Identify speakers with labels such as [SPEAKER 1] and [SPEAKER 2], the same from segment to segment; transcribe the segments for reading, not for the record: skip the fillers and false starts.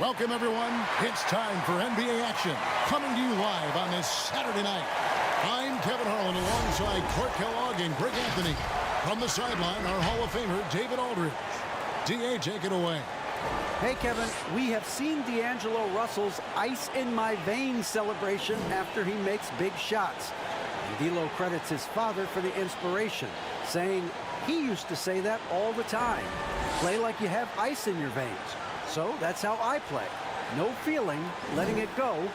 [SPEAKER 1] Welcome, everyone. It's time for NBA action, coming to you live on this Saturday night. I'm Kevin Harlan alongside Clark Kellogg and Greg Anthony. From the sideline, our Hall of Famer, David Aldridge. D.A., take it away.
[SPEAKER 2] Hey, Kevin, we have seen D'Angelo Russell's ice in my veins celebration after he makes big shots. And D'Lo credits his father for the inspiration, saying he used to say that all the time. Play like you have ice in your veins. So that's how I play. No feeling, letting it go,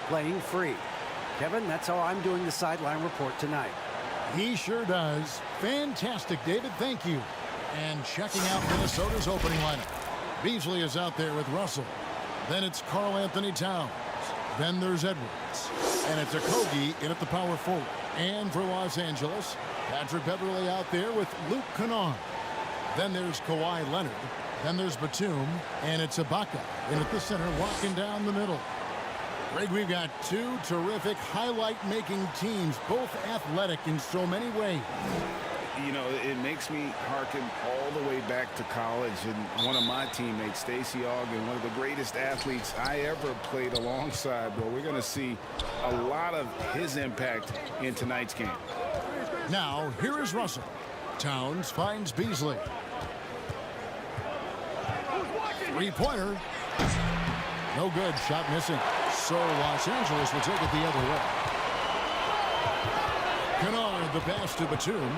[SPEAKER 2] playing free. Kevin, that's how I'm doing the sideline report tonight.
[SPEAKER 1] He sure does. Fantastic, David. Thank you. And checking out Minnesota's opening lineup. Beasley is out there with Russell. Then it's Karl Anthony Towns. Then there's Edwards. And it's Okogie in at the power forward. And for Los Angeles, Patrick Beverley out there with Luke Kennard. Then there's Kawhi Leonard. Then there's Batum, and it's Ibaka in at the center, walking down the middle. Greg, we've got two terrific highlight-making teams, both athletic in so many ways.
[SPEAKER 3] You know, it makes me hearken all the way back to college, and one of my teammates, Stacey Ogden, one of the greatest athletes I ever played alongside. Well, we're going to see a lot of his impact in tonight's game.
[SPEAKER 1] Now, here is Russell. Towns finds Beasley. Three-pointer. No good. Shot missing. So Los Angeles will take it the other way. Kennard, the pass to Batum.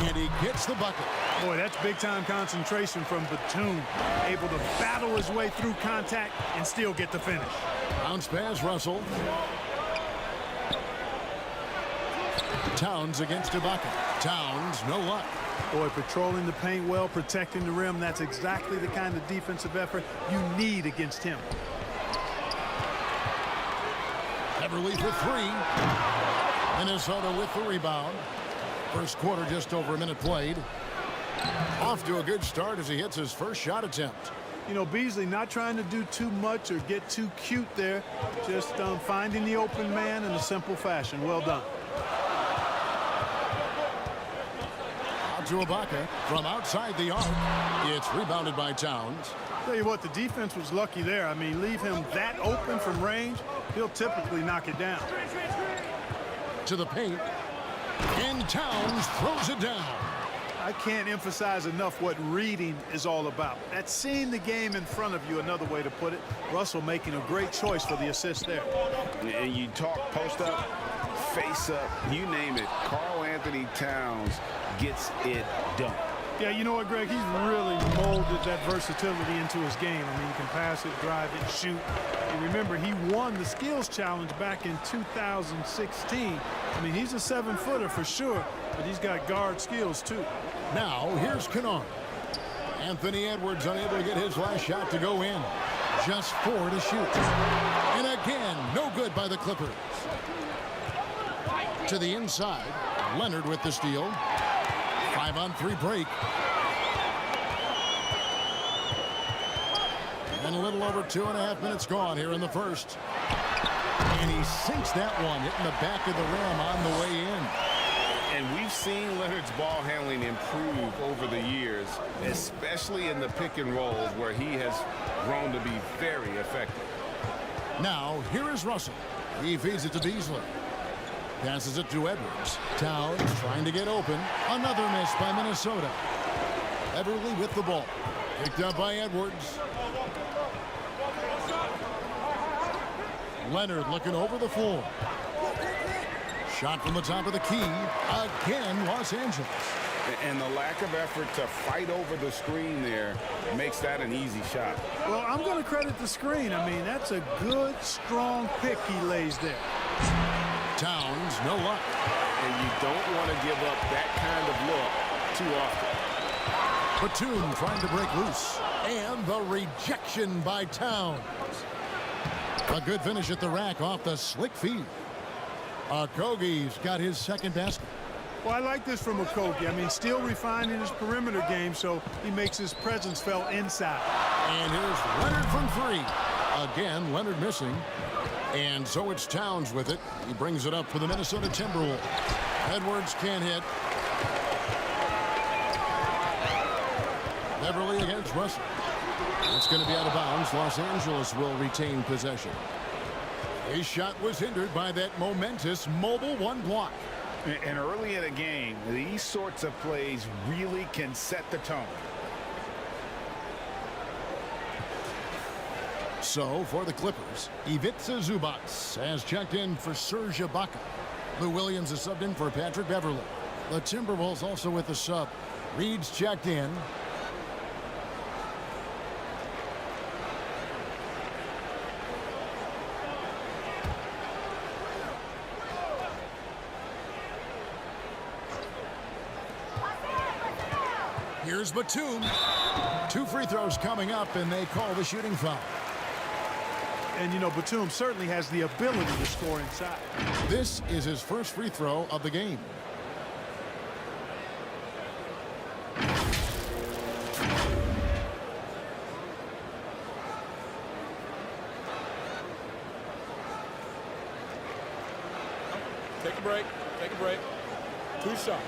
[SPEAKER 1] And he gets the bucket.
[SPEAKER 4] Boy, that's big-time concentration from Batum. Able to battle his way through contact and still get the finish.
[SPEAKER 1] Bounce pass, Russell. Towns against Ibaka. Towns, no luck.
[SPEAKER 4] Boy, patrolling the paint well, protecting the rim. That's exactly the kind of defensive effort you need against him.
[SPEAKER 1] Beverley for three. Minnesota with the rebound. First quarter, just over a minute played. Off to a good start as he hits his first shot attempt.
[SPEAKER 4] You know, Beasley not trying to do too much or get too cute there. Just finding the open man in a simple fashion. Well done.
[SPEAKER 1] To Ibaka from outside the arc. It's rebounded by Towns.
[SPEAKER 4] Tell you what, the defense was lucky there. I mean, leave him that open from range, he'll typically knock it down.
[SPEAKER 1] To the paint. And Towns throws it down.
[SPEAKER 4] I can't emphasize enough what reading is all about. That's seeing the game in front of you, another way to put it. Russell making a great choice for the assist there.
[SPEAKER 3] And you talk post up, face up, you name it. Karl Anthony Towns gets it done.
[SPEAKER 4] Yeah, you know what, Greg? He's really molded that versatility into his game. I mean, he can pass it, drive it, shoot. And remember, he won the skills challenge back in 2016. I mean, he's a 7-footer for sure, but he's got guard skills too.
[SPEAKER 1] Now, here's Kennard. Anthony Edwards unable to get his last shot to go in. Just 4 to shoot. And again, no good by the Clippers. To the inside, Leonard with the steal. 5-on-3 break. And a little over 2.5 minutes gone here in the first. And he sinks that one, hitting the back of the rim on the way in.
[SPEAKER 3] And we've seen Leonard's ball handling improve over the years, especially in the pick and rolls where he has grown to be very effective.
[SPEAKER 1] Now, here is Russell. He feeds it to Beasley. Passes it to Edwards. Towns trying to get open. Another miss by Minnesota. Beverley with the ball. Picked up by Edwards. Leonard looking over the floor. Shot from the top of the key. Again, Los Angeles.
[SPEAKER 3] And the lack of effort to fight over the screen there makes that an easy shot.
[SPEAKER 4] Well, I'm going to credit the screen. I mean, that's a good, strong pick he lays there.
[SPEAKER 1] Towns, no luck.
[SPEAKER 3] And you don't want to give up that kind of look too often.
[SPEAKER 1] Batum trying to break loose. And the rejection by Towns. A good finish at the rack off the slick feed. Okogie's got his second basket.
[SPEAKER 4] Well, I like this from Okogie. I mean, still refining his perimeter game, so he makes his presence felt inside.
[SPEAKER 1] And here's Leonard from three. Again, Leonard missing. And so it's Towns with it. He brings it up for the Minnesota Timberwolves. Edwards can't hit. Beverley against Russell. It's going to be out of bounds. Los Angeles will retain possession. His shot was hindered by that momentous mobile one block.
[SPEAKER 3] And early in a game, these sorts of plays really can set the tone.
[SPEAKER 1] So for the Clippers, Ivica Zubac has checked in for Serge Ibaka. Lou Williams is subbed in for Patrick Beverley. The Timberwolves also with the sub. Reed's checked in. Here's Batum. 2 free throws coming up, and they call the shooting foul.
[SPEAKER 4] And, you know, Batum certainly has the ability to score inside.
[SPEAKER 1] This is his first free throw of the game.
[SPEAKER 5] Take a break. Take a break. 2 shots.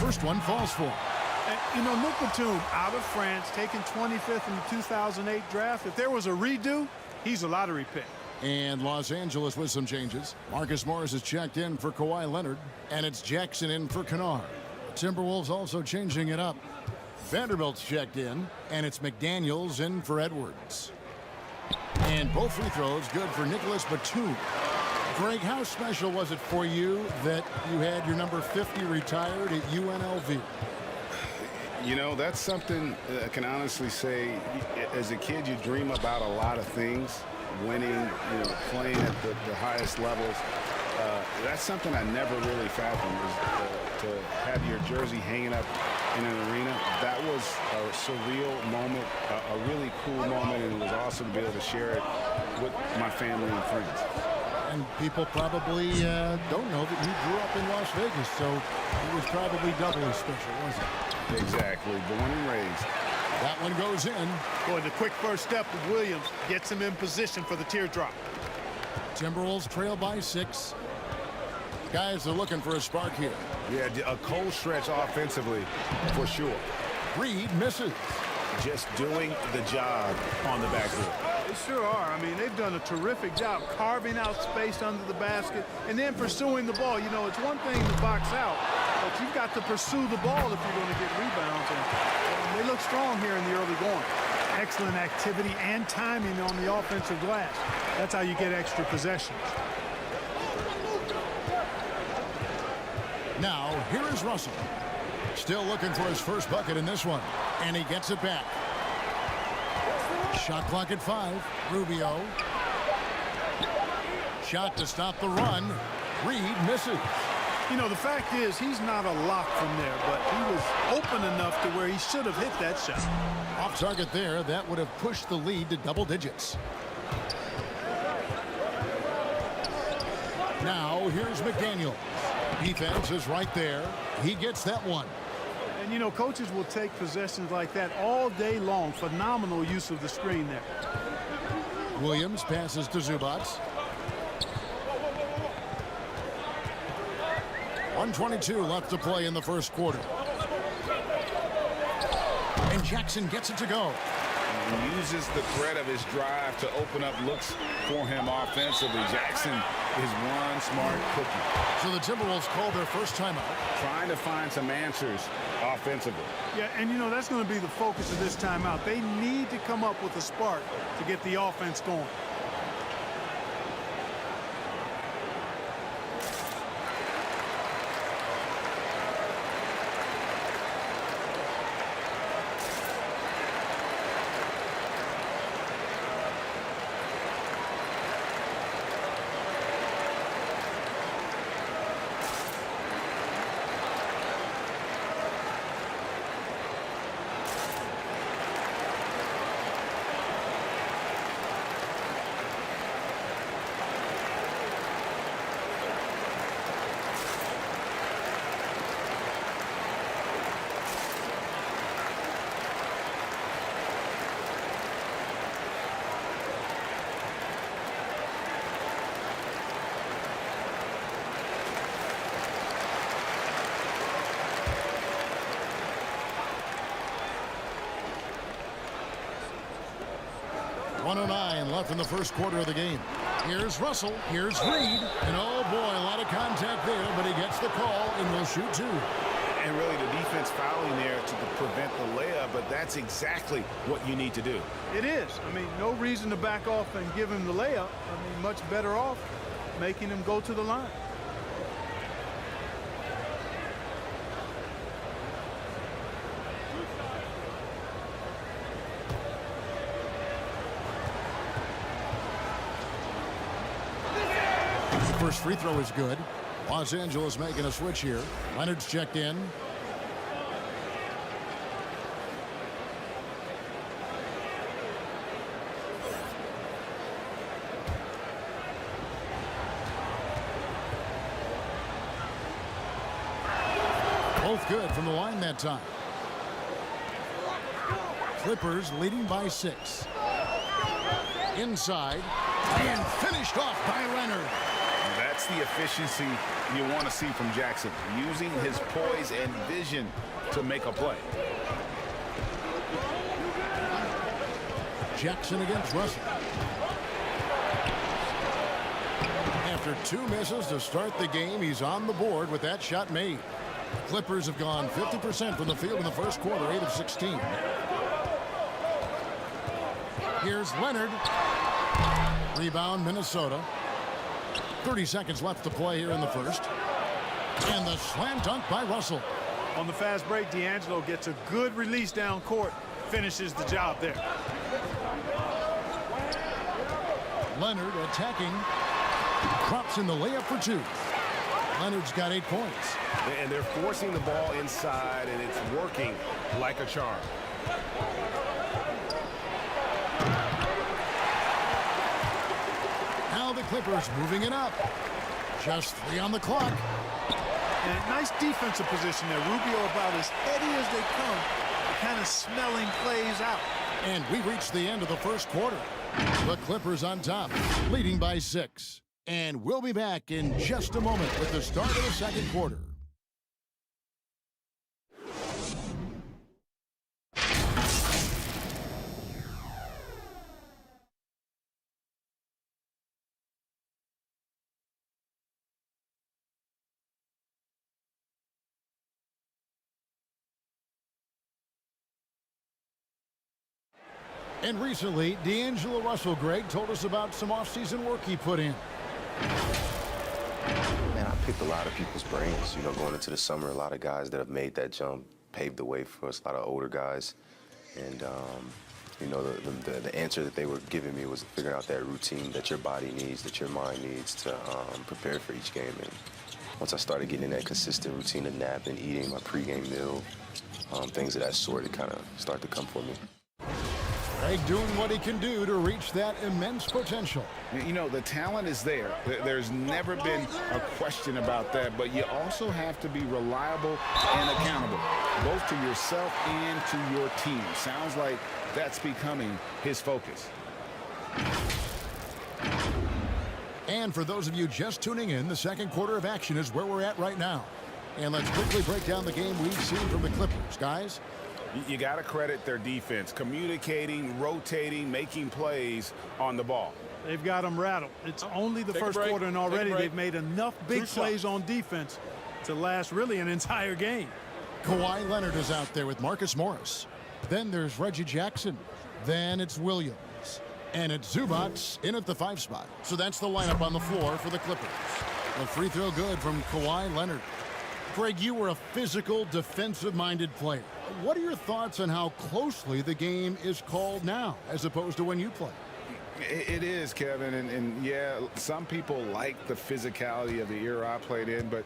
[SPEAKER 1] First one falls for him.
[SPEAKER 4] And, you know, Nick Batum, out of France, taken 25th in the 2008 draft. If there was a redo, he's a lottery pick.
[SPEAKER 1] And Los Angeles with some changes. Marcus Morris is checked in for Kawhi Leonard, and it's Jackson in for Kennard. Timberwolves also changing it up. Vanderbilt's checked in, and it's McDaniels in for Edwards. And both free throws good for Nicholas Batum. Greg, how special was it for you that you had your number 50 retired at UNLV?
[SPEAKER 3] You know, that's something I can honestly say. As a kid, you dream about a lot of things. Winning, you know, playing at the highest levels. That's something I never really fathomed, is to have your jersey hanging up in an arena. That was a surreal moment, a really cool moment, and it was awesome to be able to share it with my family and friends.
[SPEAKER 1] And people probably don't know that you grew up in Las Vegas, so it was probably doubly special, wasn't it?
[SPEAKER 3] Exactly, born and raised.
[SPEAKER 1] That one goes in.
[SPEAKER 4] Boy, the quick first step of Williams gets him in position for the teardrop.
[SPEAKER 1] Timberwolves trail by 6. Guys are looking for a spark here.
[SPEAKER 3] Yeah, a cold stretch offensively, for sure.
[SPEAKER 1] Reed misses.
[SPEAKER 3] Just doing the job on the backboard.
[SPEAKER 4] They sure are. I mean, they've done a terrific job carving out space under the basket and then pursuing the ball. You know, it's one thing to box out, but you've got to pursue the ball if you're going to get rebounds. And they look strong here in the early going. Excellent activity and timing on the offensive glass. That's how you get extra possessions.
[SPEAKER 1] Now, here is Russell. Still looking for his first bucket in this one. And he gets it back. Shot clock at 5. Rubio. Shot to stop the run. Reed misses.
[SPEAKER 4] You know, the fact is he's not a lock from there, but he was open enough to where he should have hit that shot.
[SPEAKER 1] Off target there. That would have pushed the lead to double digits. Now, here's McDaniel. Defense is right there. He gets that one.
[SPEAKER 4] And, you know, coaches will take possessions like that all day long. Phenomenal use of the screen there.
[SPEAKER 1] Williams passes to Zubac. 1:22 left to play in the first quarter. And Jackson gets it to go.
[SPEAKER 3] He uses the threat of his drive to open up looks for him offensively. Jackson is one smart cookie.
[SPEAKER 1] So the Timberwolves call their first timeout.
[SPEAKER 3] Trying to find some answers offensively.
[SPEAKER 4] Yeah, and, you know, that's going to be the focus of this timeout. They need to come up with a spark to get the offense going.
[SPEAKER 1] 1:09 left in the first quarter of the game. Here's Russell. Here's Reed. And oh boy, a lot of contact there, but he gets the call and will shoot two.
[SPEAKER 3] And really the defense fouling there to prevent the layup, but that's exactly what you need to do.
[SPEAKER 4] It is. I mean, no reason to back off and give him the layup. I mean, much better off making him go to the line.
[SPEAKER 1] First free throw is good. Los Angeles making a switch here. Leonard's checked in. Both good from the line that time. Clippers leading by 6. Inside and finished off by Leonard.
[SPEAKER 3] That's the efficiency you want to see from Jackson, using his poise and vision to make a play.
[SPEAKER 1] Jackson against Russell. After 2 misses to start the game, he's on the board with that shot made. The Clippers have gone 50% from the field in the first quarter, 8 of 16. Here's Leonard. Rebound, Minnesota. 30 seconds left to play here in the first. And the slam dunk by Russell.
[SPEAKER 4] On the fast break, D'Angelo gets a good release down court, finishes the job there.
[SPEAKER 1] Leonard attacking. Drops in the layup for 2. Leonard's got 8 points.
[SPEAKER 3] And they're forcing the ball inside, and it's working like a charm.
[SPEAKER 1] Now the Clippers moving it up. Just 3 on the clock.
[SPEAKER 4] And nice defensive position there. Rubio about as steady as they come, kind of smelling plays out.
[SPEAKER 1] And we reached the end of the first quarter. The Clippers on top, leading by 6. And we'll be back in just a moment with the start of the second quarter. And recently, D'Angelo Russell, Greg, told us about some offseason work he put in.
[SPEAKER 6] Man, I picked a lot of people's brains. You know, going into the summer, a lot of guys that have made that jump, paved the way for us, a lot of older guys. And, you know, the answer that they were giving me was figuring out that routine that your body needs, that your mind needs to prepare for each game. And once I started getting in that consistent routine of napping, eating my pregame meal, things of that sort, it kind of started to come for me.
[SPEAKER 1] Greg doing what he can do to reach that immense potential.
[SPEAKER 3] You know, the talent is there. There's never been a question about that, but you also have to be reliable and accountable, both to yourself and to your team. Sounds like that's becoming his focus.
[SPEAKER 1] And for those of you just tuning in, the second quarter of action is where we're at right now. And let's quickly break down the game we've seen from the Clippers. Guys,
[SPEAKER 3] you got to credit their defense, communicating, rotating, making plays on the ball.
[SPEAKER 4] They've got them rattled. It's only the first quarter, and already they've made enough big plays on defense to last really an entire game.
[SPEAKER 1] Kawhi Leonard is out there with Marcus Morris. Then there's Reggie Jackson. Then it's Williams. And it's Zubats in at the 5 spot. So that's the lineup on the floor for the Clippers. A free throw good from Kawhi Leonard. Greg, you were a physical, defensive-minded player. What are your thoughts on how closely the game is called now as opposed to when you played?
[SPEAKER 3] It is, Kevin, and yeah, some people like the physicality of the era I played in, but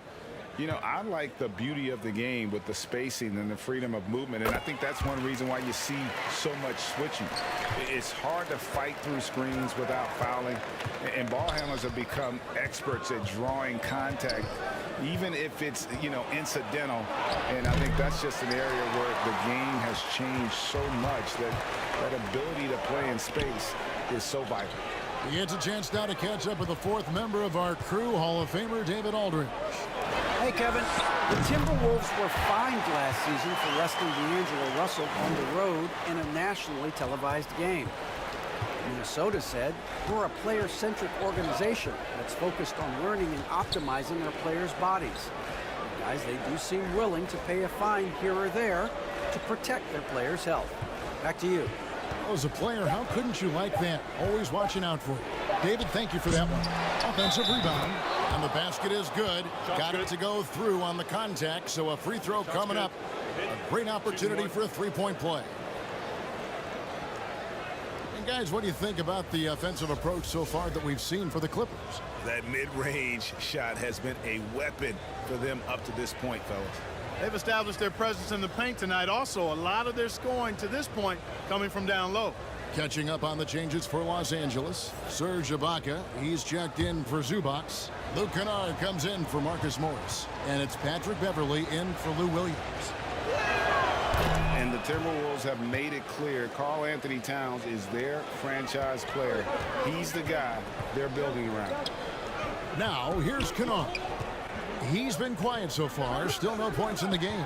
[SPEAKER 3] you know, I like the beauty of the game with the spacing and the freedom of movement, and I think that's one reason why you see so much switching. It's hard to fight through screens without fouling, and ball handlers have become experts at drawing contact, even if it's, you know, incidental, and I think that's just an area where the game has changed so much that that ability to play in space is so vital.
[SPEAKER 1] He gets a chance now to catch up with the 4th member of our crew, Hall of Famer David Aldridge.
[SPEAKER 2] Hey, Kevin. The Timberwolves were fined last season for resting D'Angelo Russell on the road in a nationally televised game. Minnesota said, we're a player-centric organization that's focused on learning and optimizing our players' bodies. Guys, they do seem willing to pay a fine here or there to protect their players' health. Back to you.
[SPEAKER 1] Well, as a player, how couldn't you like that? Always watching out for you. David, thank you for that one. Offensive rebound. And the basket is good. Got it to go through on the contact, so a free throw coming up. A great opportunity for a three-point play. And guys, what do you think about the offensive approach so far that we've seen for the Clippers?
[SPEAKER 3] That mid-range shot has been a weapon for them up to this point, fellas.
[SPEAKER 4] They've established their presence in the paint tonight. Also, a lot of their scoring to this point coming from down low.
[SPEAKER 1] Catching up on the changes for Los Angeles. Serge Ibaka, he's checked in for Zubac. Luke Kennard comes in for Marcus Morris. And it's Patrick Beverley in for Lou Williams.
[SPEAKER 3] And the Timberwolves have made it clear Karl Anthony Towns is their franchise player. He's the guy they're building around.
[SPEAKER 1] Now, here's Kennard. He's been quiet so far. Still no points in the game.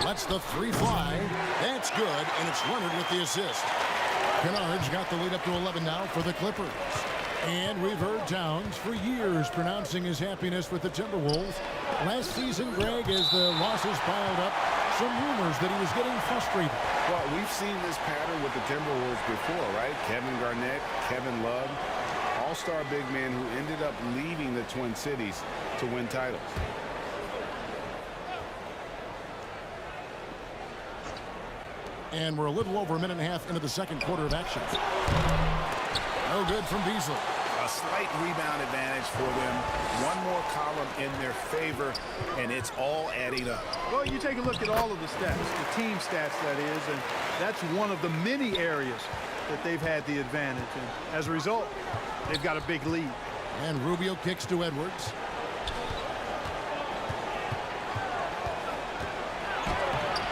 [SPEAKER 1] Lets the three fly. That's good, and it's Leonard with the assist. Kennard's got the lead up to 11 now for the Clippers. And we've heard Towns for years pronouncing his happiness with the Timberwolves. Last season, Greg, as the losses piled up, some rumors that he was getting frustrated.
[SPEAKER 3] Well, we've seen this pattern with the Timberwolves before, right? Kevin Garnett, Kevin Love, all-star big man who ended up leaving the Twin Cities to win titles.
[SPEAKER 1] And we're a little over a minute and a half into the second quarter of action. No good from Beasley.
[SPEAKER 3] A slight rebound advantage for them. One more column in their favor, and it's all adding up.
[SPEAKER 4] Well, you take a look at all of the stats, the team stats, that is, and that's one of the many areas that they've had the advantage. And as a result, they've got a big lead.
[SPEAKER 1] And Rubio kicks to Edwards.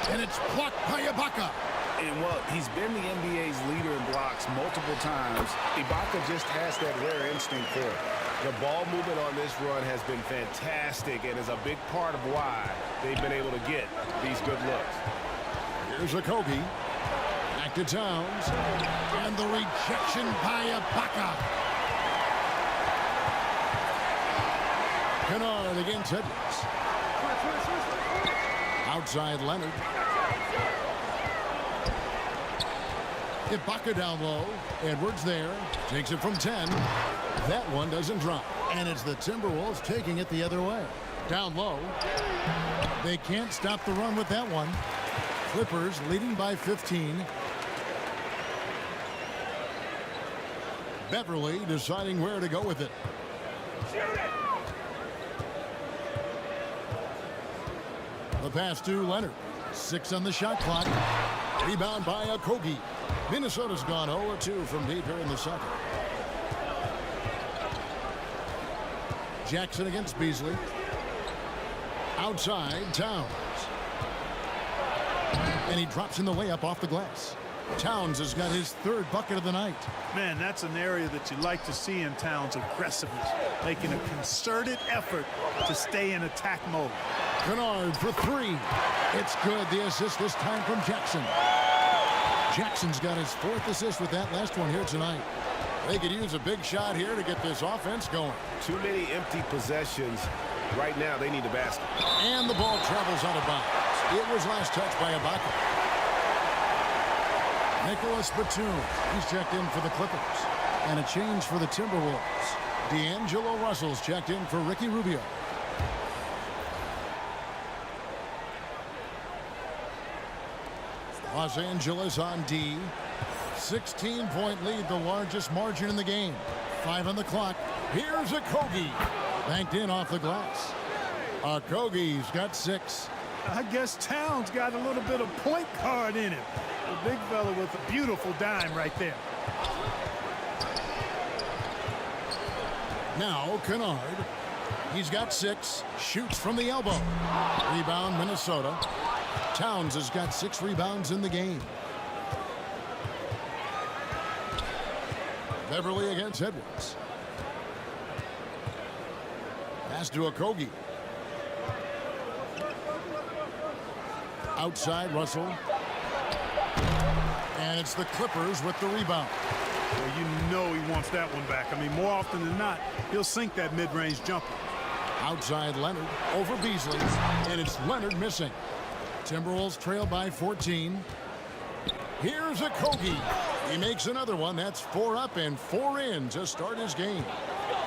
[SPEAKER 1] And it's blocked by Ibaka.
[SPEAKER 3] And, well, he's been the NBA's leader in blocks multiple times. Ibaka just has that rare instinct for it. The ball movement on this run has been fantastic and is a big part of why they've been able to get these good looks.
[SPEAKER 1] Here's Okogie. Back to Towns. And the rejection by Ibaka. Kennard against Edwards. Outside Leonard. Ibaka down low. Edwards there. Takes it from 10. That one doesn't drop. And it's the Timberwolves taking it the other way. Down low. They can't stop the run with that one. Clippers leading by 15. Beverley deciding where to go with it. The pass to Leonard. 6 on the shot clock. Rebound by Okogie. Minnesota's gone 0-2 from deep here in the second. Jackson against Beasley. Outside, Towns. And he drops in the layup off the glass. Towns has got his third bucket of the night.
[SPEAKER 4] Man, that's an area that you like to see in Towns' aggressiveness, making a concerted effort to stay in attack mode.
[SPEAKER 1] Kennard for 3. It's good. The assist this time from Jackson. Jackson's got his 4th assist with that last one here tonight. They could use a big shot here to get this offense going.
[SPEAKER 3] Too many empty possessions. Right now, they need the basket.
[SPEAKER 1] And the ball travels out of bounds. It was last touched by Ibaka. Nicholas Batum. He's checked in for the Clippers. And a change for the Timberwolves. D'Angelo Russell's checked in for Ricky Rubio. Los Angeles on D. 16-point lead, the largest margin in the game. 5 on the clock. Here's Okogie. Banked in off the glass. Okogie's got 6.
[SPEAKER 4] I guess Towns got a little bit of point guard in him. The big fella with a beautiful dime right there.
[SPEAKER 1] Now Kennard. He's got 6. Shoots from the elbow. Rebound Minnesota. Towns has got 6 rebounds in the game. Beverley against Edwards. Pass to Okogie. Outside Russell. And it's the Clippers with the rebound.
[SPEAKER 4] Well, you know he wants that one back. I mean, more often than not, he'll sink that mid-range jumper.
[SPEAKER 1] Outside Leonard over Beasley, and it's Leonard missing. Timberwolves trail by 14. Here's a Kogi. He makes another one. That's 4 up and 4 in to start his game.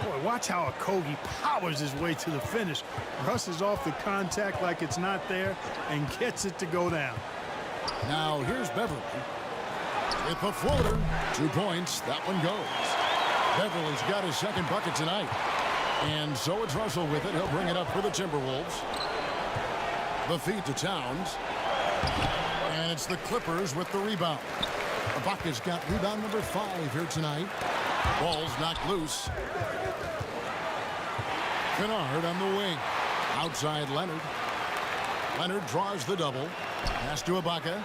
[SPEAKER 4] Boy, watch how Okogie powers his way to the finish. Rushes off the contact like it's not there and gets it to go down.
[SPEAKER 1] Now here's Beverly with the floater. 2 points. That one goes. Beverly's got his second bucket tonight. And so it's Russell with it. He'll bring it up for the Timberwolves. The feed to Towns. And it's the Clippers with the rebound. Ibaka's got rebound number 5 here tonight. Ball's knocked loose. Kennard on the wing. Outside Leonard. Leonard draws the double. Pass to Ibaka.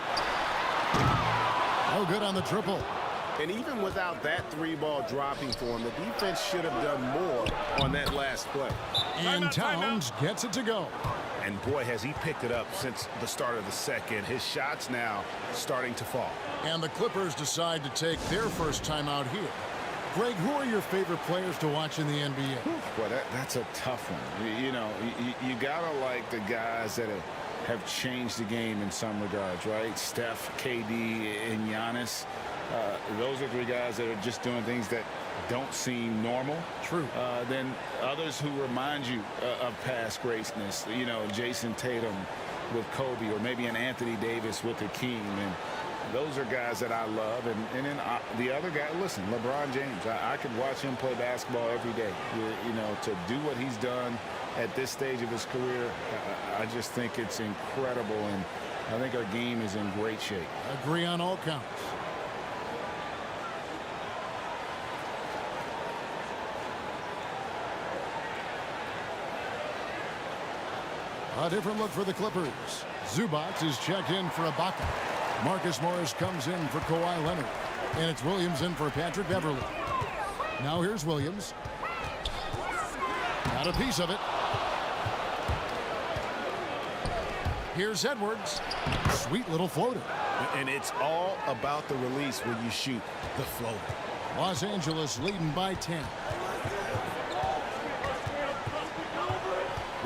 [SPEAKER 1] No good on the triple.
[SPEAKER 3] And even without that 3-ball dropping for him, the defense should have done more on that last play.
[SPEAKER 1] And Towns gets it to go.
[SPEAKER 3] And boy, has he picked it up since the start of the second. His shots now starting to fall.
[SPEAKER 1] And the Clippers decide to take their first time out here. Greg, who are your favorite players to watch in the NBA?
[SPEAKER 3] Boy, that's a tough one. You know, you gotta like the guys that have changed the game in some regards, right? Steph, KD, and Giannis. Those are 3 guys that are just doing things that don't seem normal.
[SPEAKER 1] True.
[SPEAKER 3] Then others who remind you of past greatness. You know, Jason Tatum with Kobe, or maybe an Anthony Davis with Hakeem. And those are guys that I love. And then the other guy, listen, LeBron James. I could watch him play basketball every day. You know, to do what he's done at this stage of his career, I just think it's incredible. And I think our game is in great shape.
[SPEAKER 1] Agree on all counts. A different look for the Clippers. Zubac is checked in for Ibaka. Marcus Morris comes in for Kawhi Leonard. And it's Williams in for Patrick Beverly. Now here's Williams. Got a piece of it. Here's Edwards. Sweet little floater.
[SPEAKER 3] And it's all about the release when you shoot the floater.
[SPEAKER 1] Los Angeles leading by 10.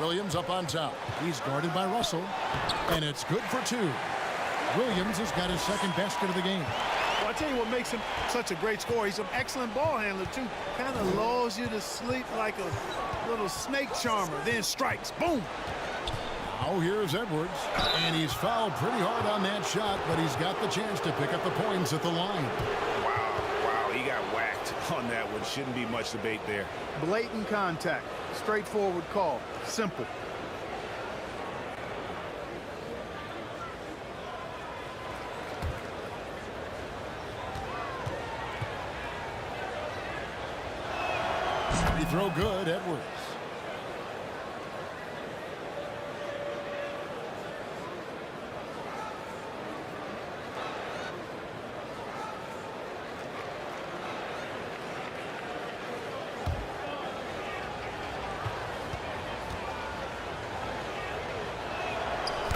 [SPEAKER 1] Williams up on top. He's guarded by Russell. And it's good for 2. Williams has got his second basket of the game.
[SPEAKER 4] Well, I tell you what makes him such a great scorer. He's an excellent ball handler, too. Kind of lulls you to sleep like a little snake charmer, then strikes. Boom!
[SPEAKER 1] Now here's Edwards. And he's fouled pretty hard on that shot, but he's got the chance to pick up the points at the line.
[SPEAKER 3] Wow, he got whacked on that one. Shouldn't be much debate there.
[SPEAKER 4] Blatant contact. Straightforward call. Simple.
[SPEAKER 1] Free throw good, Edwards.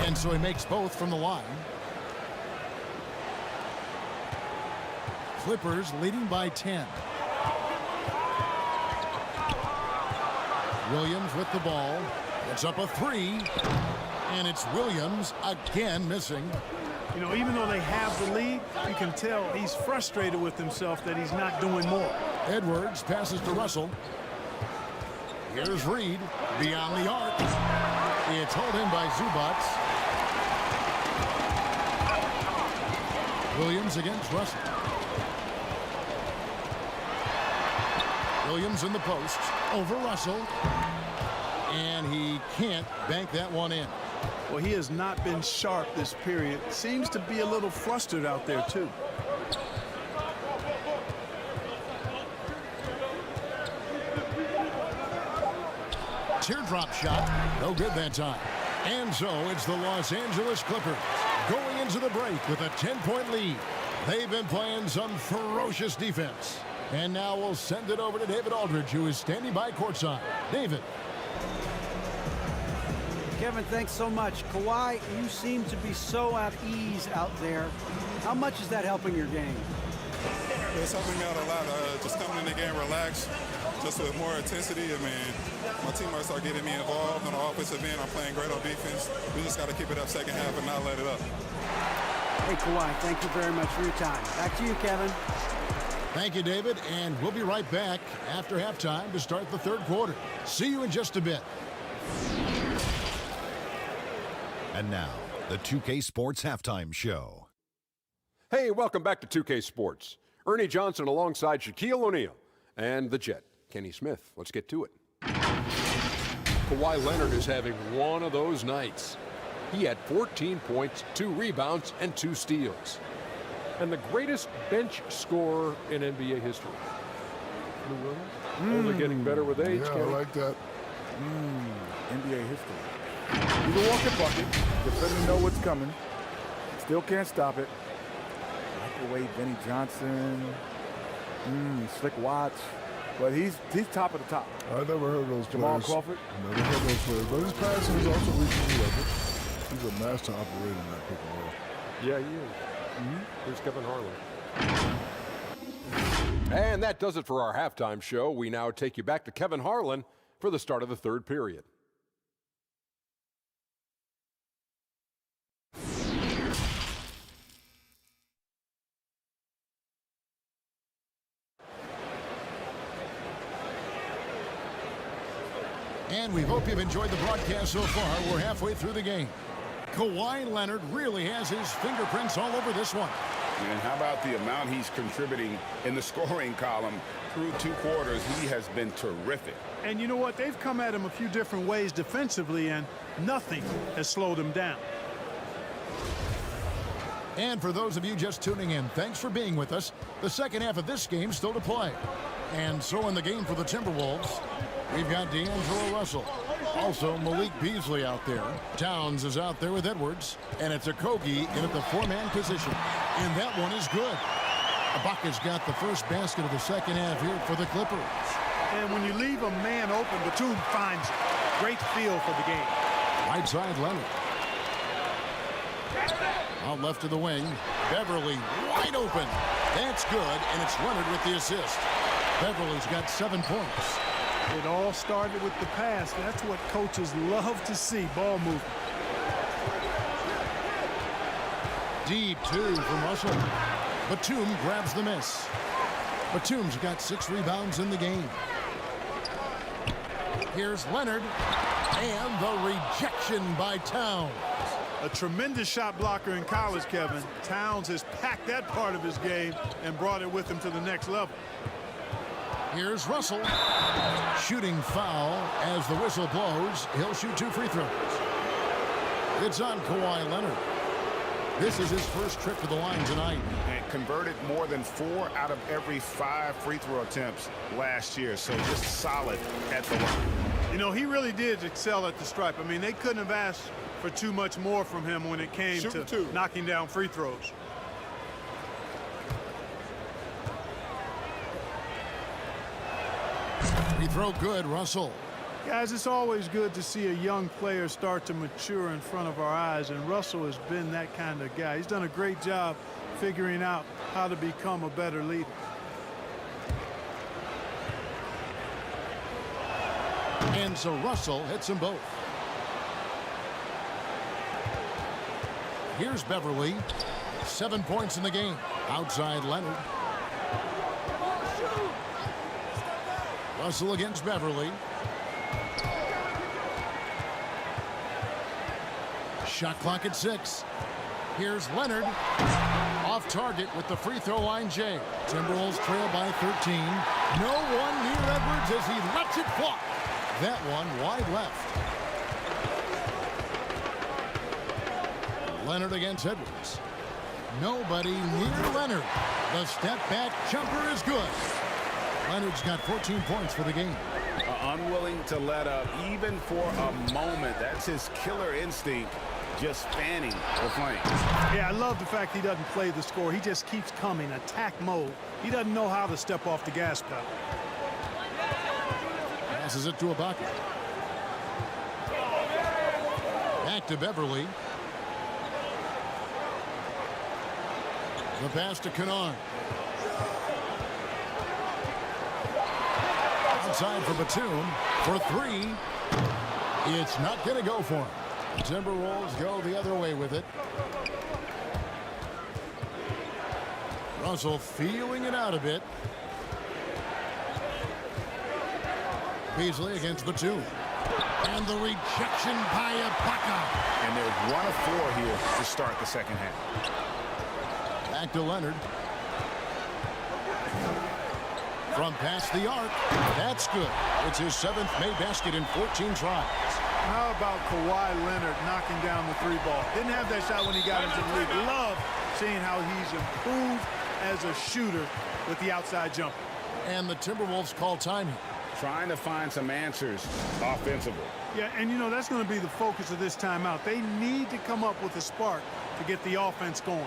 [SPEAKER 1] And so he makes both from the line. Clippers leading by 10. Williams with the ball. It's up a 3. And it's Williams again missing.
[SPEAKER 4] You know, even though they have the lead, you can tell he's frustrated with himself that he's not doing more.
[SPEAKER 1] Edwards passes to Russell. Here's Reed beyond the arc. It's held in by Zubac. Williams against Russell. Williams in the post over Russell. And he can't bank that one in.
[SPEAKER 4] Well, he has not been sharp this period. Seems to be a little flustered out there, too.
[SPEAKER 1] Teardrop shot. No good that time. And so it's the Los Angeles Clippers going into the break with a 10-point lead. They've been playing some ferocious defense. And now we'll send it over to David Aldridge, who is standing by courtside. David.
[SPEAKER 2] Kevin, thanks so much. Kawhi, you seem to be so at ease out there. How much is that helping your game?
[SPEAKER 7] It's helping me out a lot. Just coming in the game relaxed, just with more intensity. I mean, my teammates are getting me involved on the offensive end. I'm playing great on defense. We just got to keep it up second half and not let it up.
[SPEAKER 2] Hey, Kawhi, thank you very much for your time. Back to you, Kevin.
[SPEAKER 1] Thank you, David, and we'll be right back after halftime to start the third quarter. See you in just a bit.
[SPEAKER 8] And now, the 2K Sports Halftime Show.
[SPEAKER 9] Hey, welcome back to 2K Sports. Ernie Johnson alongside Shaquille O'Neal and the Jet, Kenny Smith. Let's get to it. Kawhi Leonard is having one of those nights. He had 14 points, 2 rebounds, and 2 steals. And the greatest bench scorer in NBA history. Lou Williams? Only getting better with age.
[SPEAKER 10] Yeah, I like that.
[SPEAKER 11] NBA history. You can walk a bucket. Defender know what's coming. Still can't stop it. Microwave Benny Johnson. Slick Watts. But he's top of the top.
[SPEAKER 10] I never heard of those
[SPEAKER 11] Jamal
[SPEAKER 10] players.
[SPEAKER 11] Crawford.
[SPEAKER 10] Never heard of those players. But his passing is also reaching the level. He's a master operator in that pick and roll.
[SPEAKER 9] Yeah, he is. Here's Kevin Harlan. And that does it for our halftime show. We now take you back to Kevin Harlan for the start of the third period.
[SPEAKER 1] And we hope you've enjoyed the broadcast so far. We're halfway through the game. Kawhi Leonard really has his fingerprints all over this one.
[SPEAKER 3] And how about the amount he's contributing in the scoring column through 2 quarters? He has been terrific.
[SPEAKER 4] And you know what? They've come at him a few different ways defensively, and nothing has slowed him down.
[SPEAKER 1] And for those of you just tuning in, thanks for being with us. The second half of this game still to play. And so in the game for the Timberwolves, we've got D'Angelo Russell. Also, Malik Beasley out there. Towns is out there with Edwards. And it's Okogie in at the 4-man position. And that one is good. Ibaka's got the first basket of the second half here for the Clippers.
[SPEAKER 4] And when you leave a man open, Batum finds it. Great feel for the game.
[SPEAKER 1] Right side, Leonard. Out left of the wing. Beverly wide open. That's good, and it's Leonard with the assist. Beverly's got 7 points.
[SPEAKER 4] It all started with the pass. That's what coaches love to see, ball movement.
[SPEAKER 1] Deep 2 from Russell. Batum grabs the miss. Batum's got 6 rebounds in the game. Here's Leonard, and the rejection by Towns.
[SPEAKER 4] A tremendous shot blocker in college, Kevin. Towns has packed that part of his game and brought it with him to the next level.
[SPEAKER 1] Here's Russell. Shooting foul as the whistle blows. He'll shoot 2 free throws. It's on Kawhi Leonard. This is his first trip to the line tonight.
[SPEAKER 3] And converted more than 4 out of every 5 free throw attempts last year. So just solid at the line.
[SPEAKER 4] You know, he really did excel at the stripe. I mean, they couldn't have asked for too much more from him when it came to knocking down free throws.
[SPEAKER 1] Free throw good, Russell.
[SPEAKER 4] Guys, it's always good to see a young player start to mature in front of our eyes, and Russell has been that kind of guy. He's done a great job figuring out how to become a better leader.
[SPEAKER 1] And so Russell hits them both. Here's Beverly. 7 points in the game. Outside Leonard. Russell against Beverly. Shot clock at 6. Here's Leonard. Off target with the free throw line J. Timberwolves trail by 13. No one near Edwards as he lets it fly. That one wide left. Leonard against Edwards. Nobody near Leonard. The step back jumper is good. Leonard's got 14 points for the game.
[SPEAKER 3] Unwilling to let up even for a moment. That's his killer instinct, just fanning the flank.
[SPEAKER 4] Yeah, I love the fact he doesn't play the score. He just keeps coming, attack mode. He doesn't know how to step off the gas pedal.
[SPEAKER 1] Passes it to Ibaka. Back to Beverly. The pass to Kennard. outside for Batum for three. It's not going to go for him. The Timberwolves go the other way with it. Russell feeling it out a bit. Beasley against Batum. And the rejection by Ibaka.
[SPEAKER 3] And they're 1 of 4 here to start the second half.
[SPEAKER 1] Back to Leonard. From past the arc. That's good. It's his 7th made basket in 14 tries.
[SPEAKER 4] How about Kawhi Leonard knocking down the 3-ball? Didn't have that shot when he got into the league. Love seeing how he's improved as a shooter with the outside jumper.
[SPEAKER 1] And the Timberwolves call time here.
[SPEAKER 3] Trying to find some answers offensively.
[SPEAKER 4] Yeah, and you know, that's going to be the focus of this timeout. They need to come up with a spark to get the offense going.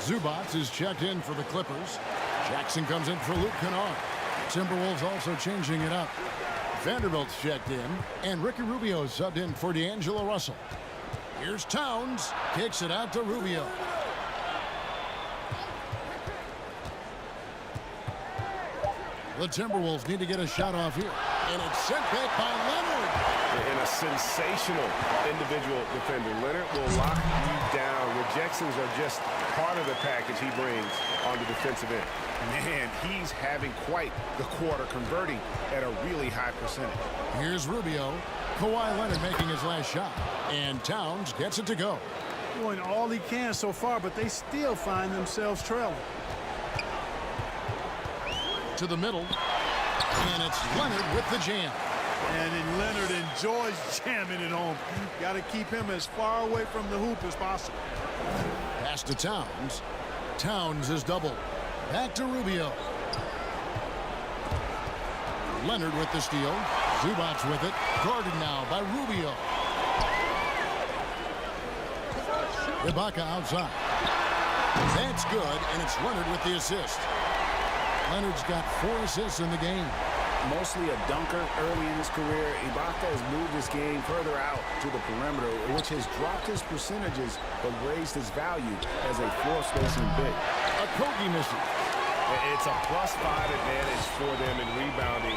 [SPEAKER 1] Zubats is checked in for the Clippers. Jackson comes in for Luke Kennard. Timberwolves also changing it up. Vanderbilt's checked in, and Ricky Rubio is subbed in for D'Angelo Russell. Here's Towns, kicks it out to Rubio. The Timberwolves need to get a shot off here, and it's sent back by Leonard.
[SPEAKER 3] And a sensational individual defender. Leonard will lock you down. Rejections are just part of the package he brings on the defensive end. Man, he's having quite the quarter, converting at a really high percentage.
[SPEAKER 1] Here's Rubio. Kawhi Leonard making his last shot, and Towns gets it to go.
[SPEAKER 4] Doing all he can so far, but they still find themselves trailing.
[SPEAKER 1] To the middle, and it's Leonard with the jam.
[SPEAKER 4] And then Leonard enjoys jamming it home. Got to keep him as far away from the hoop as possible.
[SPEAKER 1] Pass to Towns. Towns is doubled. Back to Rubio. Leonard with the steal. Zubats with it. Guarded now by Rubio. Ibaka outside. That's good, and it's Leonard with the assist. Leonard's got 4 assists in the game.
[SPEAKER 3] Mostly a dunker early in his career, Ibaka has moved his game further out to the perimeter, which has dropped his percentages but raised his value as a floor spacing big.
[SPEAKER 1] A Kogi mission.
[SPEAKER 3] It's a +5 advantage for them in rebounding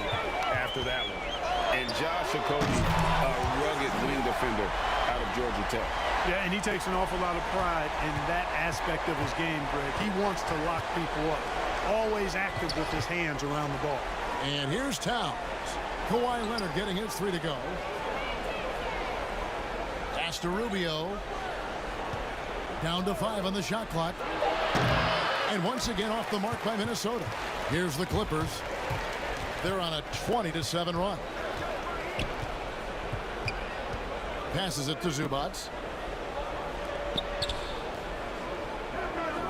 [SPEAKER 3] after that one. And Josh Okogie, a rugged wing defender out of Georgia Tech.
[SPEAKER 4] Yeah, and he takes an awful lot of pride in that aspect of his game, Greg. He wants to lock people up. Always active with his hands around the ball.
[SPEAKER 1] And here's Towns. Kawhi Leonard getting his 3 to go. Pass to Rubio. Down to 5 on the shot clock. And once again off the mark by Minnesota. Here's the Clippers. They're on a 20-7 run. Passes it to Zubats.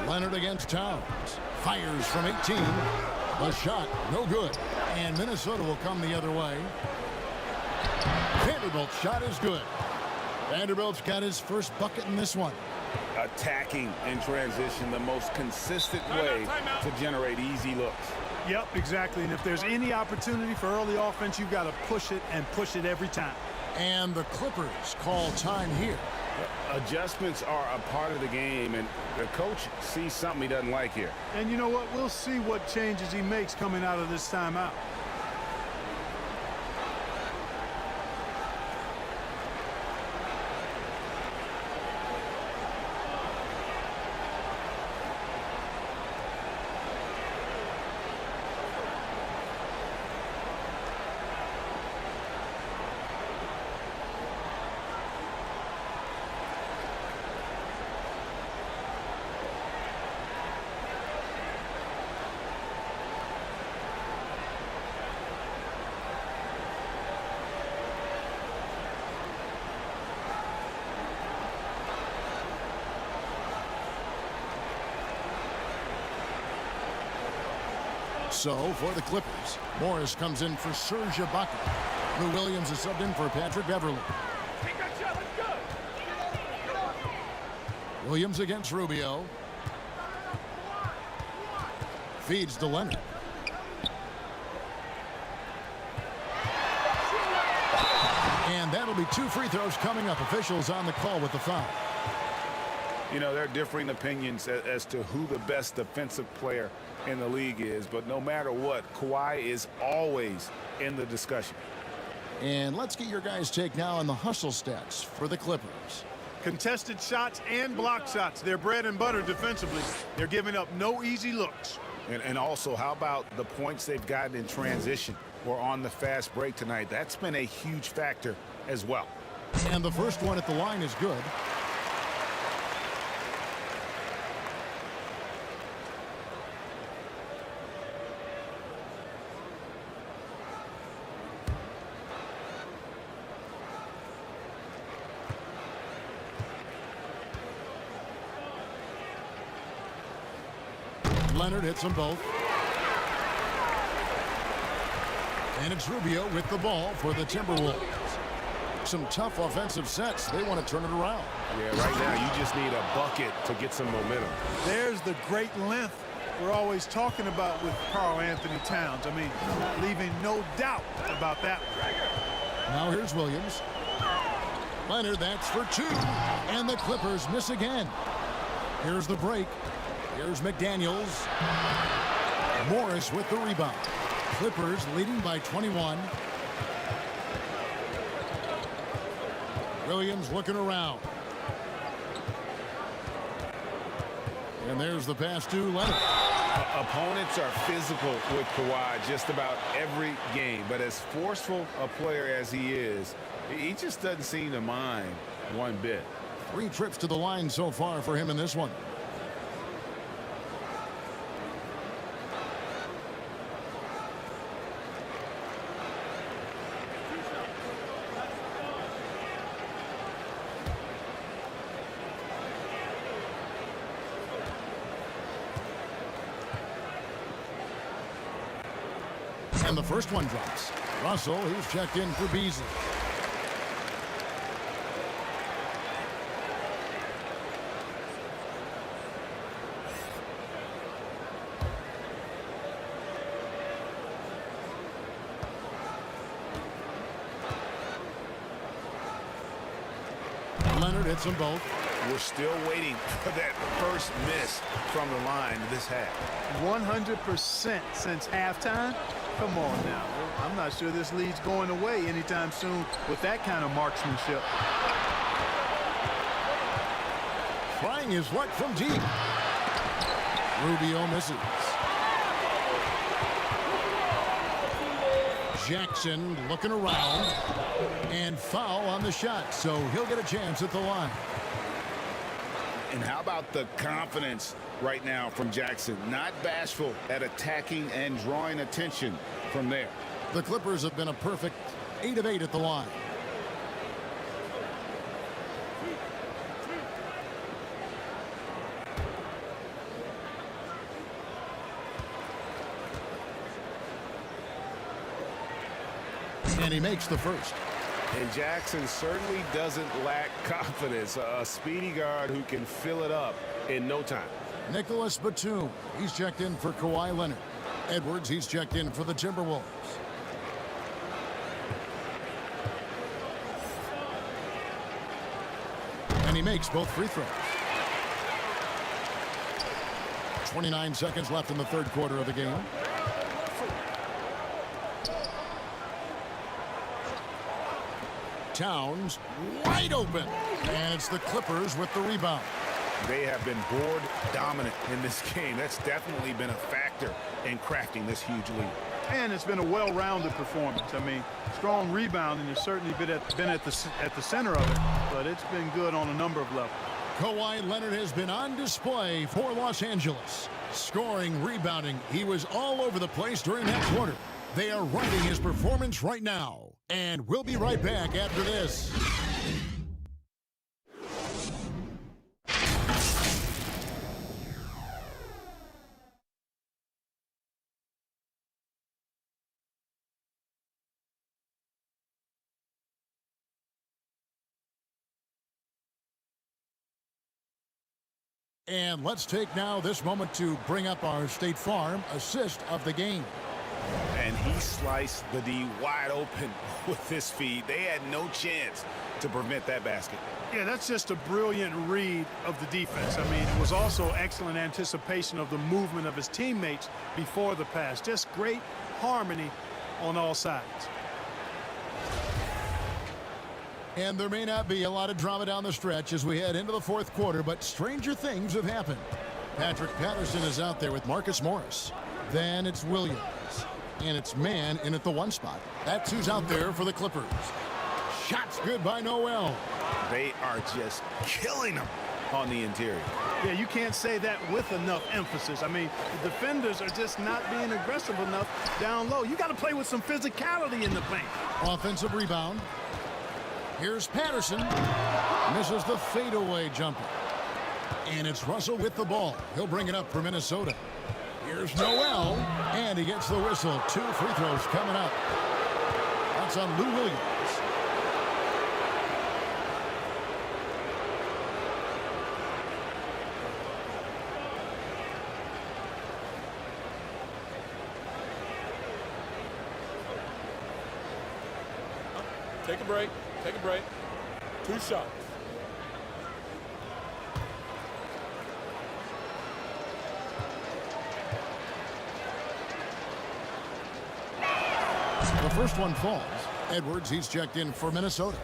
[SPEAKER 1] Leonard against Towns. Fires from 18. A shot, no good. And Minnesota will come the other way. Vanderbilt's shot is good. Vanderbilt's got his first bucket in this one.
[SPEAKER 3] Attacking in transition, the most consistent way to generate easy looks.
[SPEAKER 4] Yep, exactly. And if there's any opportunity for early offense, you've got to push it and push it every time.
[SPEAKER 1] And the Clippers call time here.
[SPEAKER 3] Adjustments are a part of the game, and the coach sees something he doesn't like here.
[SPEAKER 4] And you know what? We'll see what changes he makes coming out of this timeout.
[SPEAKER 1] So for the Clippers, Morris comes in for Serge Ibaka. Lou Williams is subbed in for Patrick Beverly. Williams against Rubio. Feeds to Leonard. And that'll be 2 free throws coming up. Officials on the call with the foul.
[SPEAKER 3] You know, there are differing opinions as to who the best defensive player in the league is, but no matter what, Kawhi is always in the discussion.
[SPEAKER 1] And let's get your guys' take now on the hustle stats for the Clippers.
[SPEAKER 4] Contested shots and block shots. They're bread and butter defensively. They're giving up no easy looks.
[SPEAKER 3] And also, how about the points they've gotten in transition or on the fast break tonight? That's been a huge factor as well.
[SPEAKER 1] And the first one at the line is good. Leonard hits them both. And it's Rubio with the ball for the Timberwolves. Some tough offensive sets. They want to turn it around.
[SPEAKER 3] Yeah, right now you just need a bucket to get some momentum.
[SPEAKER 4] There's the great length we're always talking about with Karl Anthony Towns. I mean, leaving no doubt about that one.
[SPEAKER 1] Now here's Williams. Leonard, that's for 2. And the Clippers miss again. Here's the break. Here's McDaniels. Morris with the rebound. Clippers leading by 21. Williams looking around. And there's the pass to Leonard.
[SPEAKER 3] Opponents are physical with Kawhi just about every game, but as forceful a player as he is, he just doesn't seem to mind one bit.
[SPEAKER 1] 3 trips to the line so far for him in this one. And the first one drops. Russell, he's checked in for Beasley. Leonard hits them both.
[SPEAKER 3] We're still waiting for that first miss from the line this half.
[SPEAKER 4] 100% since halftime. Come on now. I'm not sure this lead's going away anytime soon with that kind of marksmanship.
[SPEAKER 1] Trying his luck from deep. Rubio misses. Jackson looking around. And foul on the shot, so he'll get a chance at the line.
[SPEAKER 3] And how about the confidence right now from Jackson? Not bashful at attacking and drawing attention from there.
[SPEAKER 1] The Clippers have been a perfect 8 of 8 at the line. And he makes the first.
[SPEAKER 3] And Jackson certainly doesn't lack confidence. A speedy guard who can fill it up in no time.
[SPEAKER 1] Nicholas Batum, he's checked in for Kawhi Leonard. Edwards, he's checked in for the Timberwolves. And he makes both free throws. 29 seconds left in the third quarter of the game. Towns wide open, and it's the Clippers with the rebound.
[SPEAKER 3] They have been board dominant in this game. That's definitely been a factor in crafting this huge lead.
[SPEAKER 4] And it's been a well-rounded performance. I mean, strong rebounding has certainly been at the center of it, but it's been good on a number of levels.
[SPEAKER 1] Kawhi Leonard has been on display for Los Angeles. Scoring, rebounding, he was all over the place during that quarter. They are writing his performance right now. And we'll be right back after this. And let's take now this moment to bring up our State Farm assist of the game.
[SPEAKER 3] And he sliced the D wide open with this feed. They had no chance to prevent that basket.
[SPEAKER 4] Yeah, that's just a brilliant read of the defense. I mean, it was also excellent anticipation of the movement of his teammates before the pass. Just great harmony on all sides.
[SPEAKER 1] And there may not be a lot of drama down the stretch as we head into the fourth quarter, but stranger things have happened. Patrick Patterson is out there with Marcus Morris. Then it's Williams. And it's man in at the 1 spot. That's who's out there for the Clippers. Shots good by Noel.
[SPEAKER 3] They are just killing them on the interior.
[SPEAKER 4] Yeah, you can't say that with enough emphasis. I mean, the defenders are just not being aggressive enough down low. You got to play with some physicality in the paint.
[SPEAKER 1] Offensive rebound. Here's Patterson. Misses the fadeaway jumper. And it's Russell with the ball. He'll bring it up for Minnesota. Here's Noel. And he gets the whistle. 2 free throws coming up. That's on Lou Williams.
[SPEAKER 5] Take a break. Take a break. 2 shots.
[SPEAKER 1] The first one falls. Edwards, he's checked in for Minnesota.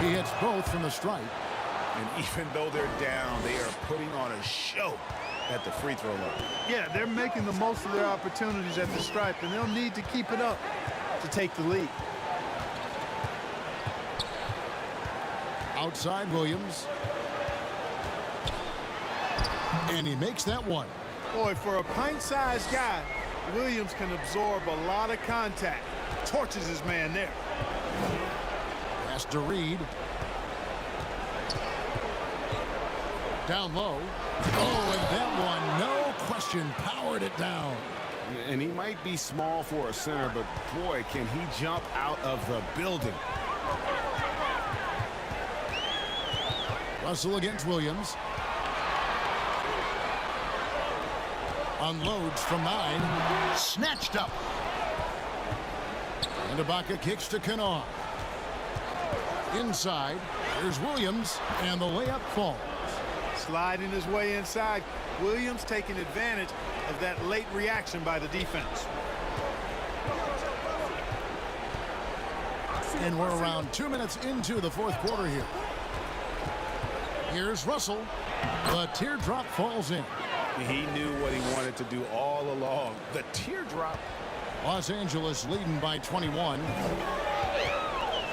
[SPEAKER 1] He hits both from the stripe.
[SPEAKER 3] And even though they're down, they are putting on a show at the free throw line.
[SPEAKER 4] Yeah, they're making the most of their opportunities at the stripe, and they'll need to keep it up to take the lead.
[SPEAKER 1] Outside Williams. And he makes that one.
[SPEAKER 4] Boy, for a pint-sized guy, Williams can absorb a lot of contact. Torches his man there.
[SPEAKER 1] Pass to Reed. Down low. Oh, and that one, no question, powered it down.
[SPEAKER 3] And he might be small for a center, but boy, can he jump out of the building.
[SPEAKER 1] Russell against Williams. Unloads from 9. Snatched up. And Ibaka kicks to Kanawha. Inside, here's Williams, and the layup falls.
[SPEAKER 4] Sliding his way inside. Williams taking advantage of that late reaction by the defense.
[SPEAKER 1] And we're around 2 minutes into the fourth quarter here. Here's Russell. The teardrop falls in.
[SPEAKER 3] He knew what he wanted to do all along. The teardrop.
[SPEAKER 1] Los Angeles leading by 21.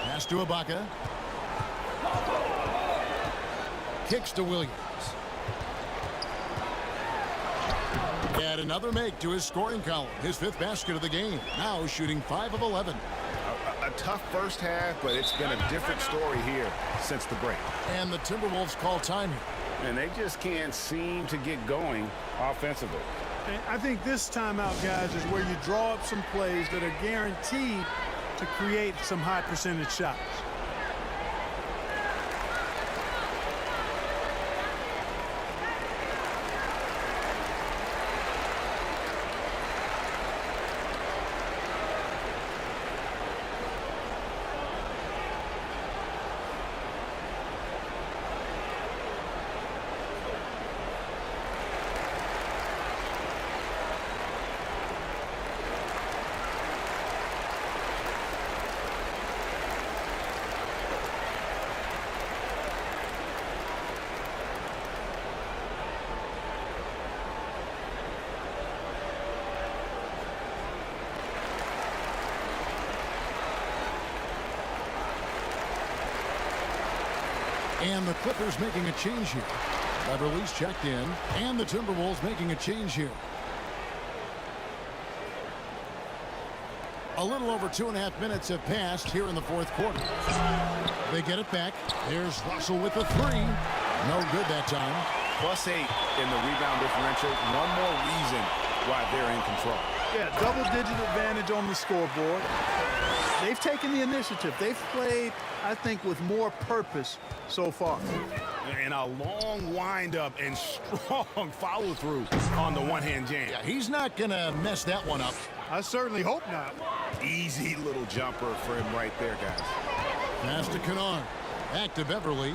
[SPEAKER 1] Pass to Ibaka. Kicks to Williams. Add another make to his scoring column. His 5th basket of the game. Now shooting 5 of 11.
[SPEAKER 3] A tough first half, but it's been a different story here since the break.
[SPEAKER 1] And the Timberwolves call time here.
[SPEAKER 3] And they just can't seem to get going offensively.
[SPEAKER 4] And I think this timeout, guys, is where you draw up some plays that are guaranteed to create some high percentage shots.
[SPEAKER 1] And the Clippers making a change here. Beverly's checked in, and the Timberwolves making a change here. A little over 2.5 minutes have passed here in the fourth quarter. They get it back. Here's Russell with the three. No good that time.
[SPEAKER 3] +8 in the rebound differential. One more reason why they're in control.
[SPEAKER 4] Yeah, double-digit advantage on the scoreboard. They've taken the initiative. They've played, I think, with more purpose so far.
[SPEAKER 3] And a long windup and strong follow-through on the one-hand jam.
[SPEAKER 1] Yeah, he's not going to mess that one up.
[SPEAKER 4] I certainly hope not.
[SPEAKER 3] Easy little jumper for him right there, guys.
[SPEAKER 1] Pass to Kennard. Back to Beverly.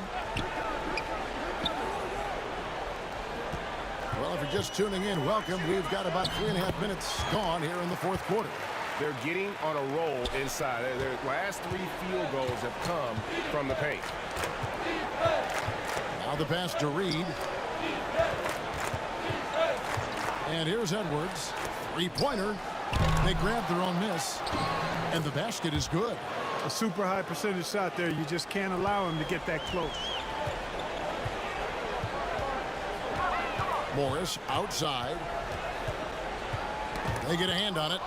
[SPEAKER 1] Well, if you're just tuning in, welcome. We've got about 3.5 minutes gone here in the fourth quarter.
[SPEAKER 3] They're getting on a roll inside. Their last 3 field goals have come from the paint.
[SPEAKER 1] Now the pass to Reed. And here's Edwards. Three-pointer. They grab their own miss. And the basket is good.
[SPEAKER 4] A super high percentage shot there. You just can't allow him to get that close.
[SPEAKER 1] Morris outside. They get a hand on it.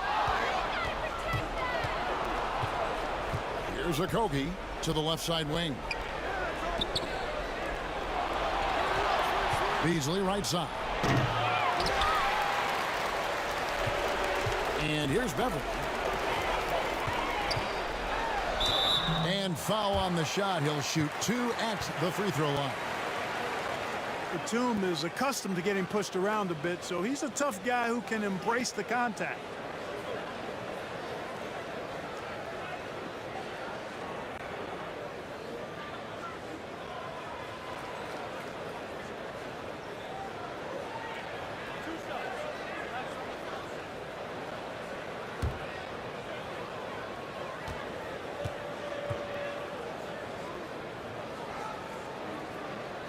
[SPEAKER 1] Here's Okogie to the left side wing. Beasley right side. And here's Beverly. And foul on the shot. He'll shoot 2 at the free throw line.
[SPEAKER 4] Batum is accustomed to getting pushed around a bit, so he's a tough guy who can embrace the contact.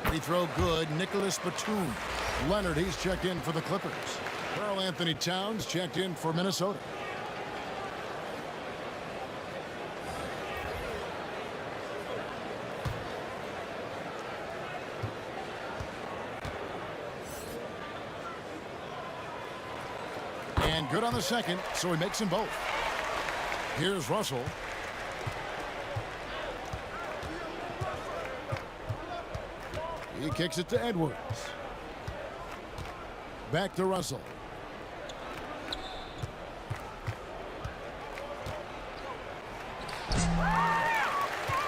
[SPEAKER 1] Free throw good. Nicholas Batum. Leonard, he's checked in for the Clippers. Karl Anthony Towns checked in for Minnesota. And good on the second, so he makes them both. Here's Russell. He kicks it to Edwards. Back to Russell.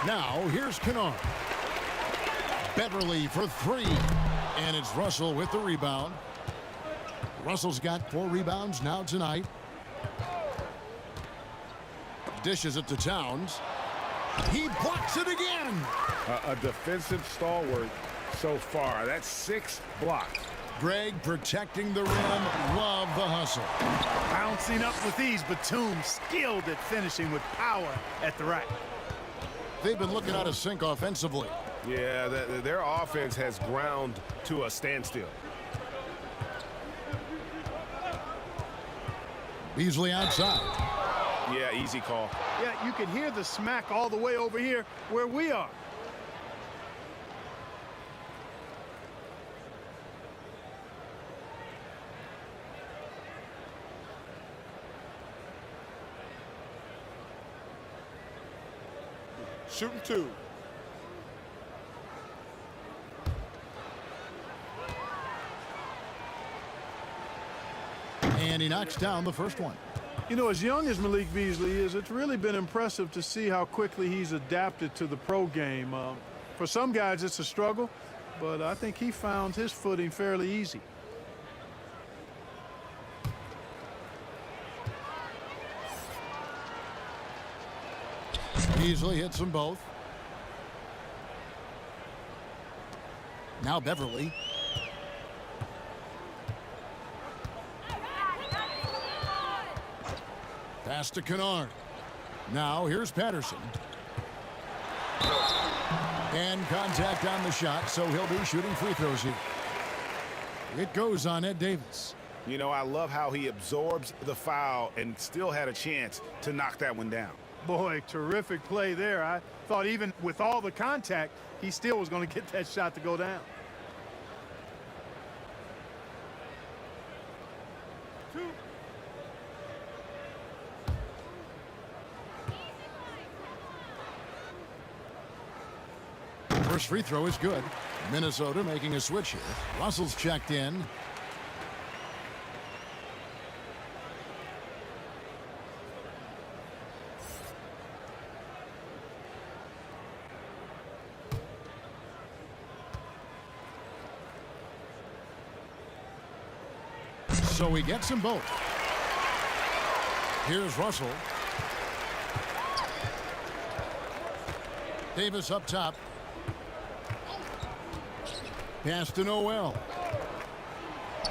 [SPEAKER 1] Now here's Kennard. Beverly for 3. And it's Russell with the rebound. Russell's got 4 rebounds now tonight. Dishes it to Towns. He blocks it again.
[SPEAKER 3] A defensive stalwart so far. That's 6 blocks.
[SPEAKER 1] Greg protecting the rim. Love the hustle.
[SPEAKER 4] Bouncing up with ease. Batum skilled at finishing with power at the rack.
[SPEAKER 1] They've been looking out of sync offensively.
[SPEAKER 3] Yeah, their offense has ground to a standstill.
[SPEAKER 1] Beasley outside.
[SPEAKER 3] Yeah, easy call.
[SPEAKER 4] Yeah, you can hear the smack all the way over here where we are.
[SPEAKER 5] Shooting 2.
[SPEAKER 1] And he knocks down the first one.
[SPEAKER 4] You know, as young as Malik Beasley is, it's really been impressive to see how quickly he's adapted to the pro game. For some guys, it's a struggle, but I think he found his footing fairly easy.
[SPEAKER 1] Beasley hits them both. Now Beverly. Pass to Kennard. Now here's Patterson. And contact on the shot, so he'll be shooting free throws here. It goes on Ed Davis.
[SPEAKER 3] You know, I love how he absorbs the foul and still had a chance to knock that one down.
[SPEAKER 4] Boy, terrific play there. I thought even with all the contact, he still was going to get that shot to go down.
[SPEAKER 1] First free throw is good. Minnesota making a switch here. Russell's checked in. So he gets them both. Here's Russell. Davis up top. Pass to Noel.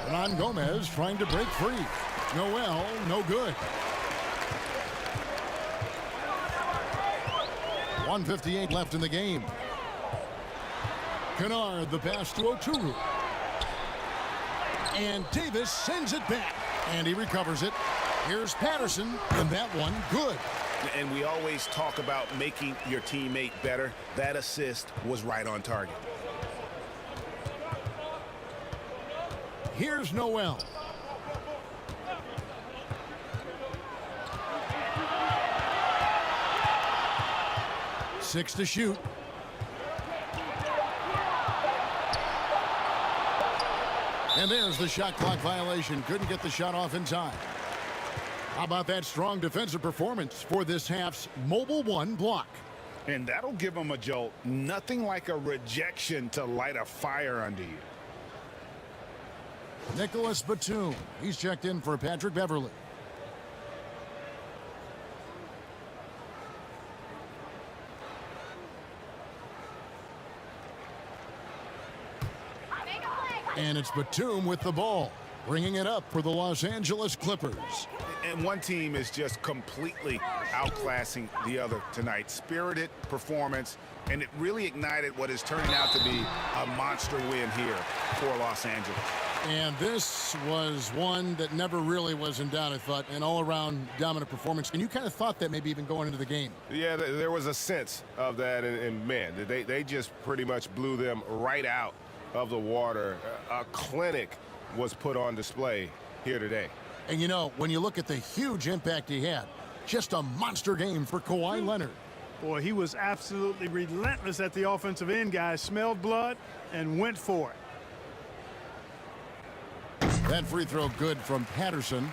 [SPEAKER 1] Hernan Gomez trying to break free. Noel, no good. 1:58 left in the game. Kennard, the pass to Oturu. And Davis sends it back. And he recovers it. Here's Patterson, and that one good.
[SPEAKER 3] And we always talk about making your teammate better. That assist was right on target.
[SPEAKER 1] Here's Noel. Six to shoot. And there's the shot clock violation. Couldn't get the shot off in time. How about that strong defensive performance for this half's Mobile One block?
[SPEAKER 3] And that'll give them a jolt. Nothing like a rejection to light a fire under you.
[SPEAKER 1] Nicholas Batum. He's checked in for Patrick Beverly. And it's Batum with the ball, bringing it up for the Los Angeles Clippers.
[SPEAKER 3] And one team is just completely outclassing the other tonight. Spirited performance, and it really ignited what is turning out to be a monster win here for Los Angeles.
[SPEAKER 1] And this was one that never really was in doubt, I thought, an all-around dominant performance. And you kind of thought that maybe even going into the game.
[SPEAKER 12] Yeah, there was a sense of that, and man, they just pretty much blew them right out of the water. A clinic was put on display here today.
[SPEAKER 1] And you know, when you look at the huge impact he had, just a monster game for Kawhi Leonard.
[SPEAKER 4] Boy, he was absolutely relentless at the offensive end, guys. Smelled blood and went for it.
[SPEAKER 1] That free throw good from Patterson.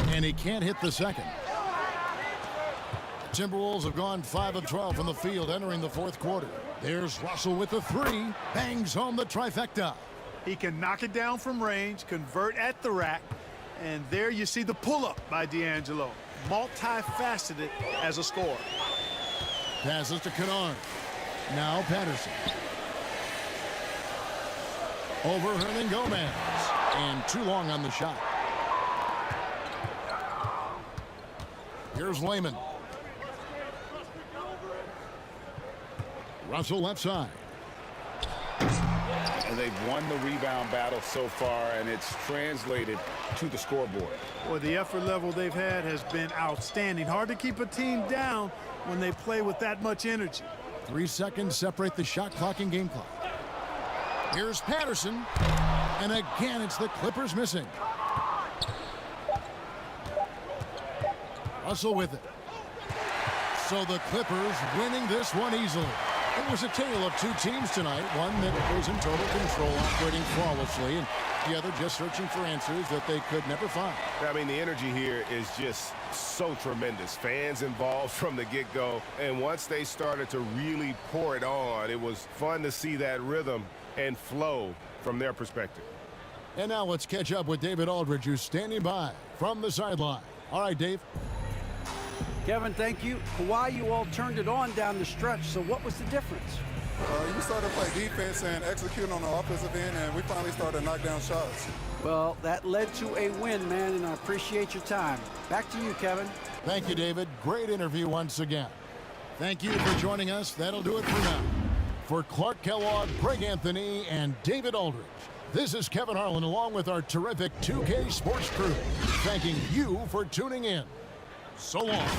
[SPEAKER 1] And he can't hit the second. Timberwolves have gone 5 of 12 from the field entering the fourth quarter. There's Russell with the three. Bangs home the trifecta.
[SPEAKER 4] He can knock it down from range, convert at the rack, and there you see the pull-up by D'Angelo. Multifaceted as a scorer.
[SPEAKER 1] Passes to Kennard. Now Patterson. Over Hernan Gomez. And too long on the shot. Here's Layman. Russell left side.
[SPEAKER 3] And they've won the rebound battle so far, and it's translated to the scoreboard.
[SPEAKER 4] Well, the effort level they've had has been outstanding. Hard to keep a team down when they play with that much energy.
[SPEAKER 1] 3 seconds separate the shot clock and game clock. Here's Patterson. And again, it's the Clippers missing. Russell with it. So the Clippers winning this one easily. It was a tale of two teams tonight. One that was in total control, operating flawlessly, and the other just searching for answers that they could never find.
[SPEAKER 12] I mean, the energy here is just so tremendous. Fans involved from the get-go, and once they started to really pour it on, it was fun to see that rhythm and flow from their perspective.
[SPEAKER 1] And now let's catch up with David Aldridge, who's standing by from the sideline. All right, Dave.
[SPEAKER 2] Kevin, thank you. Kawhi, you all turned it on down the stretch, so what was the difference?
[SPEAKER 7] You started to play defense and execute on the offensive end, and we finally started to knock down shots.
[SPEAKER 2] Well, that led to a win, man, and I appreciate your time. Back to you, Kevin.
[SPEAKER 1] Thank you, David. Great interview once again. Thank you for joining us. That'll do it for now. For Clark Kellogg, Greg Anthony, and David Aldridge, this is Kevin Harlan along with our terrific 2K Sports crew, thanking you for tuning in. So long.